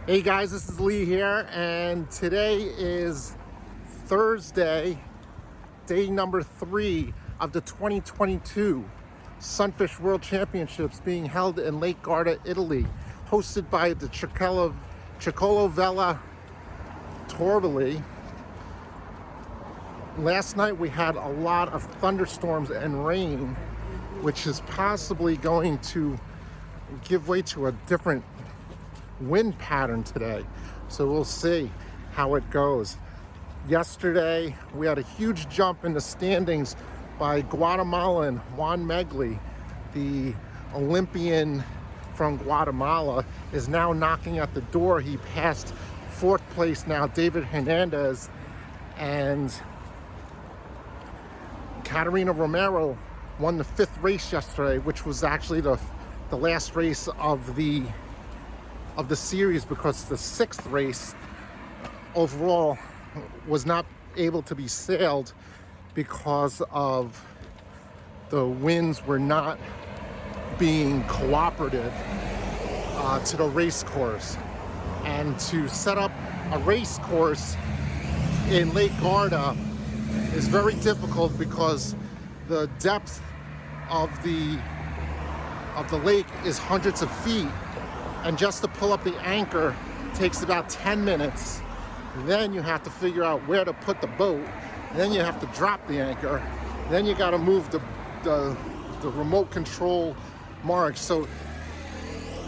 Hey guys, this is Lee here, and today is Thursday, day number 3 of the 2022 Sunfish World Championships being held in Lake Garda, Italy, hosted by the Circolo Vela Torboli. Last night we had a lot of thunderstorms and rain, which is possibly going to give way to a different wind pattern today. So we'll see how it goes. Yesterday we had a huge jump in the standings by Guatemalan Juan Megli. The Olympian from Guatemala is now knocking at the door. He passed 4th place now, David Hernandez, and Caterina Romero won the 5th race yesterday, which was actually the last race of the series, because the 6th race overall was not able to be sailed because of the winds were not being cooperative to the race course. And to set up a race course in Lake Garda is very difficult because the depth of the lake is hundreds of feet, and just to pull up the anchor takes about 10 minutes. Then you have to figure out where to put the boat. Then you have to drop the anchor. Then you got to move the remote control mark. So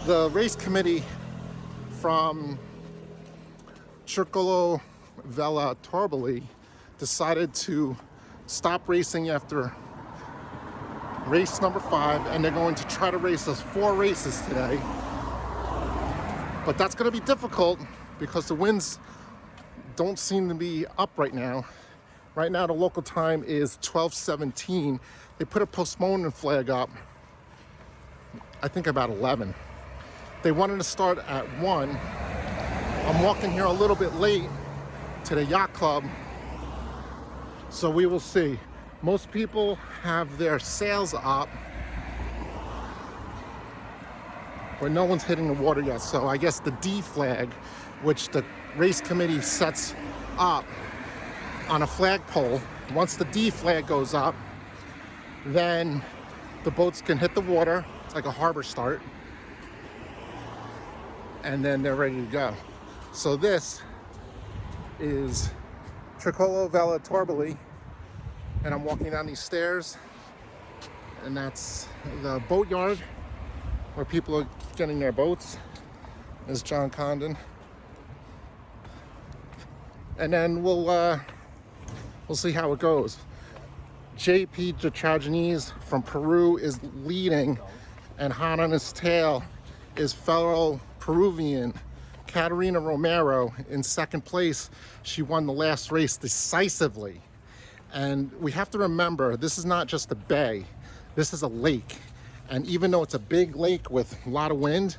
the race committee from Circolo Vela Torboli decided to stop racing after race number 5, and they're going to try to race us 4 races today. But that's going to be difficult because the winds don't seem to be up right now. Right now the local time is 12:17. They put a postponement flag up, I think about 11. They wanted to start at 1. I'm walking here a little bit late to the yacht club, so we will see. Most people have their sails up, but no one's hitting the water yet. So I guess the D flag, which the race committee sets up on a flagpole, once the D flag goes up, then the boats can hit the water. It's like a harbor start, and then they're ready to go. So this is Circolo Vela Torboli, and I'm walking down these stairs, and that's the boat yard where people are getting their boats. There's John Condon, and then we'll see how it goes. JP Detragenes from Peru is leading, and hot on his tail is fellow Peruvian Caterina Romero in 2nd place. She won the last race decisively. And we have to remember, this is not just a bay, this is a lake. And even though it's a big lake with a lot of wind,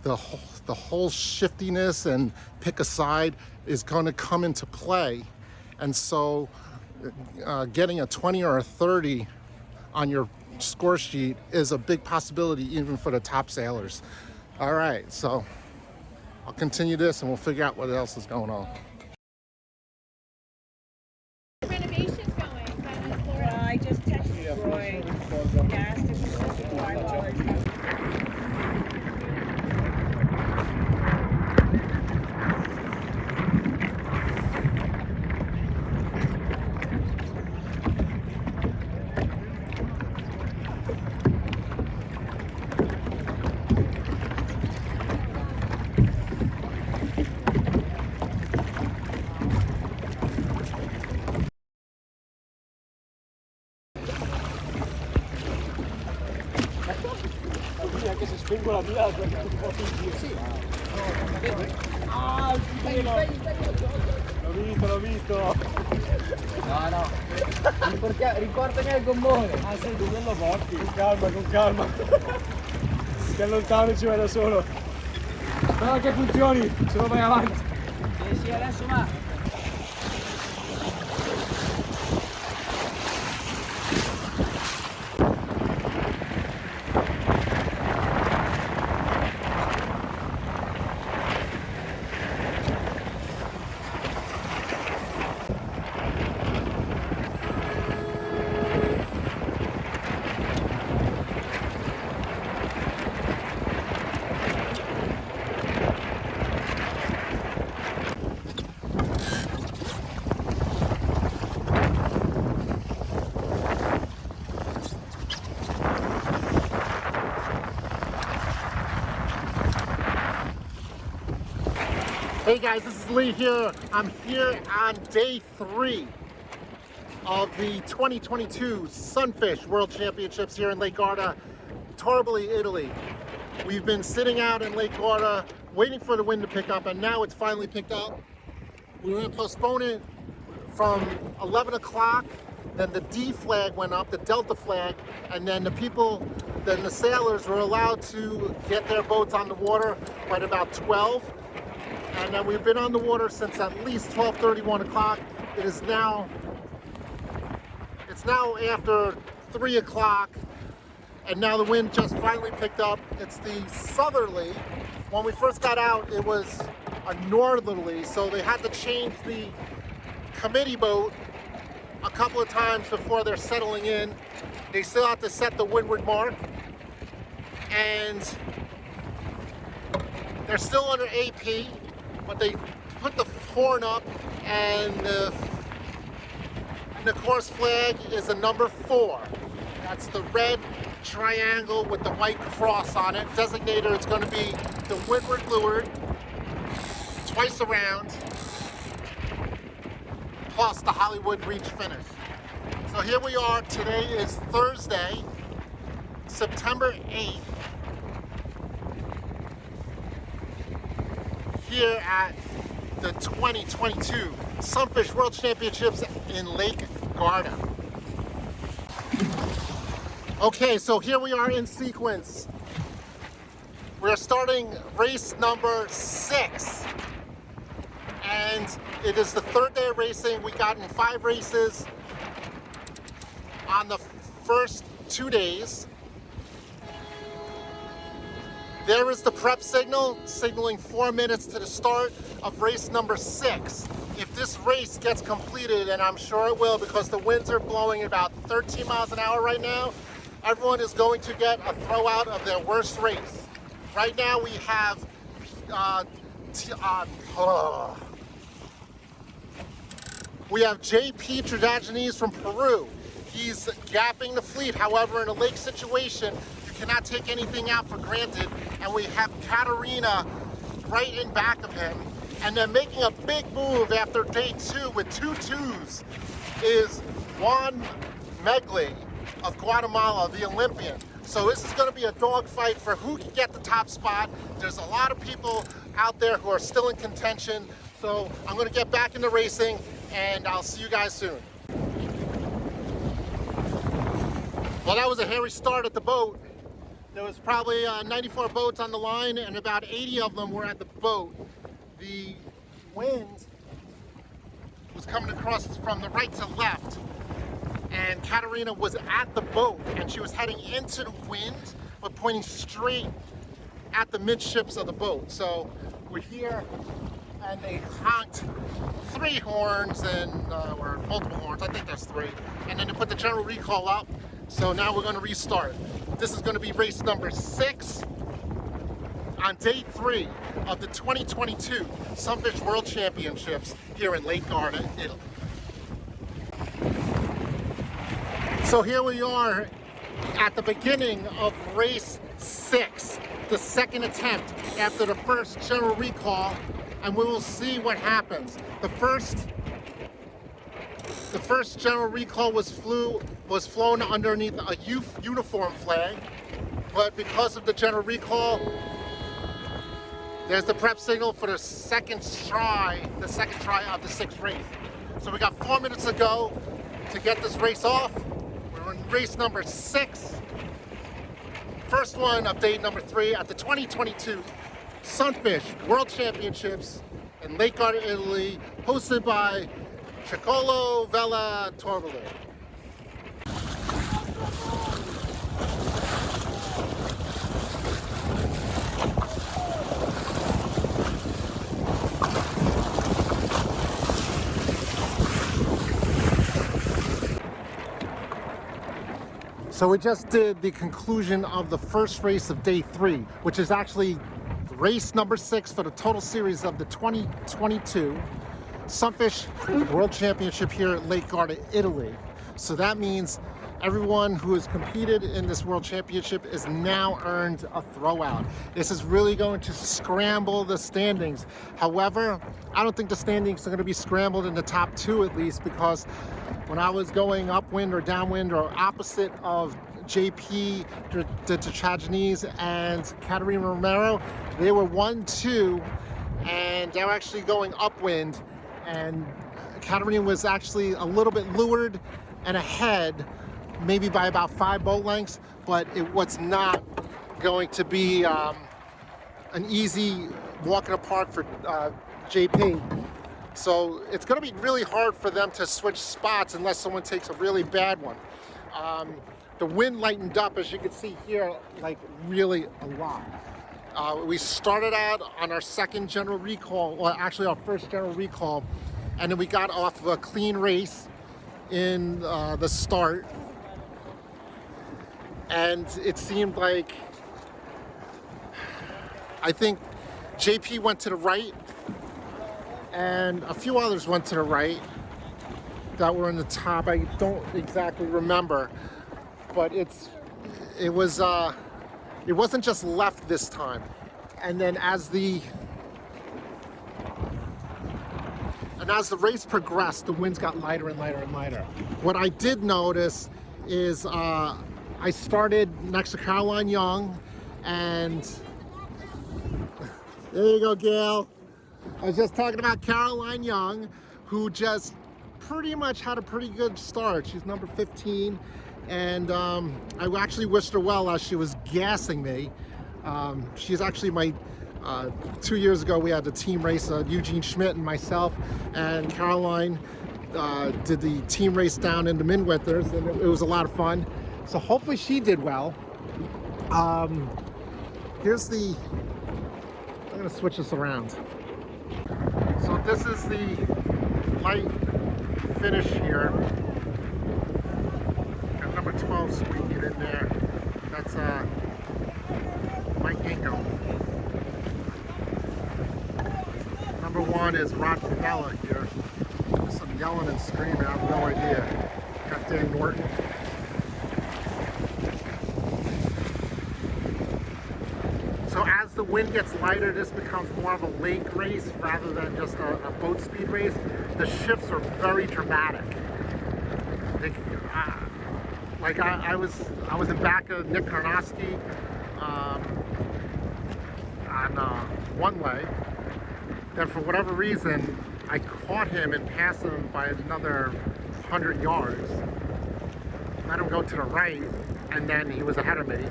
the whole shiftiness and pick a side is going to come into play. And so getting a 20 or a 30 on your score sheet is a big possibility even for the top sailors. All right, so I'll continue this and we'll figure out what else is going on. Renovations going down in Florida. I just texted Roy. Yes, this is such a drywall. Che se spengo la mia perché un po' più. Sì. Ah, il filo. L'ho visto. No. Riportami al gommone. Ah, sei tu, quello porti. Con calma. Che lontano ci vai da solo. Spera che funzioni, se no vai avanti. Sì, adesso va. Hey guys, this is Lee here. I'm here on day 3 of the 2022 Sunfish World Championships here in Lake Garda, Torboli, Italy. We've been sitting out in Lake Garda waiting for the wind to pick up, and now it's finally picked up. We were going to postpone it from 11 o'clock, then the D flag went up, the Delta flag, and then the sailors were allowed to get their boats on the water at about 12. And then we've been on the water since at least 12:30, 1 o'clock. It's now after 3 o'clock, and now the wind just finally picked up. It's the southerly. When we first got out, it was a northerly, so they had to change the committee boat a couple of times before they're settling in. They still have to set the windward mark, and they're still under AP, but they put the horn up, and the course flag is a number 4. That's the red triangle with the white cross on it. Designator, it's going to be the windward leeward, twice around, plus the Hollywood Reach finish. So here we are. Today is Thursday, September 8th, here at the 2022 Sunfish World Championships in Lake Garda. Okay, so here we are in sequence. We're starting race number 6. And it is the 3rd day of racing. We got in 5 races on the first 2 days. There is the prep signal, signaling 4 minutes to the start of race number 6. If this race gets completed, and I'm sure it will because the winds are blowing about 13 miles an hour right now, everyone is going to get a throwout of their worst race. Right now we have JP Tradagenes from Peru. He's gapping the fleet. However, in a lake situation, you cannot take anything out for granted. And we have Katarina right in back of him. And then making a big move after day 2 with 2 twos is Juan Megli of Guatemala, the Olympian. So this is going to be a dogfight for who can get the top spot. There's a lot of people out there who are still in contention. So I'm going to get back into racing, and I'll see you guys soon. Well, that was a hairy start at the boat. There was probably 94 boats on the line, and about 80 of them were at the boat. The wind was coming across from the right to left, and Katarina was at the boat, and she was heading into the wind, but pointing straight at the midships of the boat. So we're here, and they honked 3 horns, or multiple horns, I think there's 3, and then they put the general recall up. So now we're going to restart. This is going to be race number 6 on day 3 of the 2022 Sunfish World Championships here in Lake Garda, Italy. So here we are at the beginning of race 6, the 2nd attempt after the first general recall, and we will see what happens. The first general recall was flown underneath a uniform flag, but because of the general recall, there's the prep signal for the second try of the 6th race. So we got 4 minutes to go to get this race off. We're in race number 6. First one of day number 3 at the 2022 Sunfish World Championships in Lake Garda, Italy, hosted by Chicolo Vela Torboli. So we just did the conclusion of the first race of day 3, which is actually race number 6 for the total series of the 2022 Sunfish World Championship here at Lake Garda, Italy. So that means everyone who has competed in this World Championship is now earned a throwout. This is really going to scramble the standings. However, I don't think the standings are going to be scrambled in the top 2 at least, because when I was going upwind or downwind or opposite of JP, the Trajanese and Caterina Romero, they were 1-2, and they were actually going upwind, and Caterina was actually a little bit lured and ahead, maybe by about 5 boat lengths, but it was not going to be an easy walk in the park for JP. So it's going to be really hard for them to switch spots unless someone takes a really bad one. The wind lightened up, as you can see here, like really a lot. We started out on our second general recall, well actually our first general recall, and then we got off of a clean race in the start. And it seemed like, I think JP went to the right and a few others went to the right that were in the top. I don't exactly remember, but it wasn't just left this time. And then as the race progressed, the winds got lighter and lighter and lighter. What I did notice is I started next to Caroline Young, and there you go, Gail. I was just talking about Caroline Young, who just pretty much had a pretty good start. She's number 15, and I actually wished her well as she was gassing me. She's actually my 2 years ago we had the team race, Eugene Schmidt and myself, and Caroline did the team race down in the Midwinthers, and it was a lot of fun. So hopefully she did well. Here's the, I'm gonna switch this around. So this is the light finish here. Got number 12 squeaking in there. That's Mike Ingo. Number 1 is Rod Favela here. There's some yelling and screaming, I have no idea. Got Dan Norton. So as the wind gets lighter, this becomes more of a lake race rather than just a boat speed race. The shifts are very dramatic. I was in back of Nick Karnowski on one leg. Then for whatever reason, I caught him and passed him by another 100 yards. Let him go to the right, and then he was ahead of me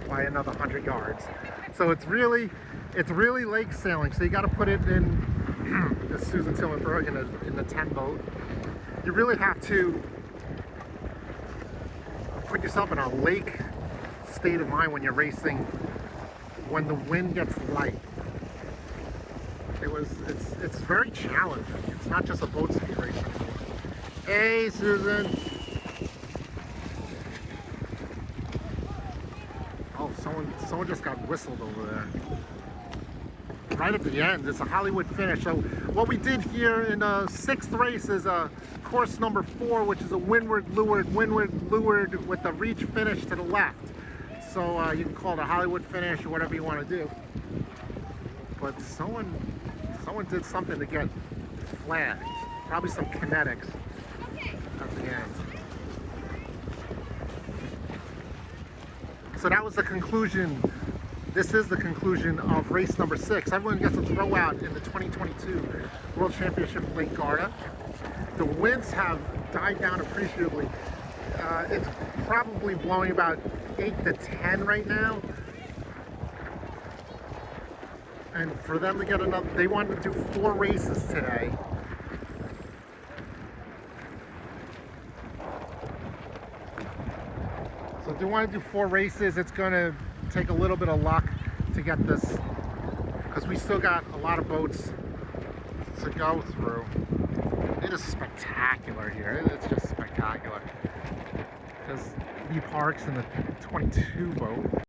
by another 100 yards. So it's really lake sailing. So you got to put it in the Susan Tillenberg in the 10 boat. You really have to put yourself in a lake state of mind when you're racing, when the wind gets light. It's very challenging. It's not just a boat speed race anymore. Hey, Susan. Oh, someone just got whistled over there. Right at the end, it's a Hollywood finish. So what we did here in the 6th race is course number 4, which is a windward lured with a reach finish to the left. So you can call it a Hollywood finish or whatever you want to do. But someone did something to get flagged. Probably some kinetics at the end. So that was the conclusion. This is the conclusion of race number 6. Everyone gets a throwout in the 2022 World Championship Lake Garda. The winds have died down appreciably. It's probably blowing about 8 to 10 right now. And for them to get another, they wanted to do 4 races today. So if they want to do 4 races, it's going to take a little bit of luck to get this, because we still got a lot of boats to go through. It is spectacular here. It's just spectacular. Because he parks in the 22 boat.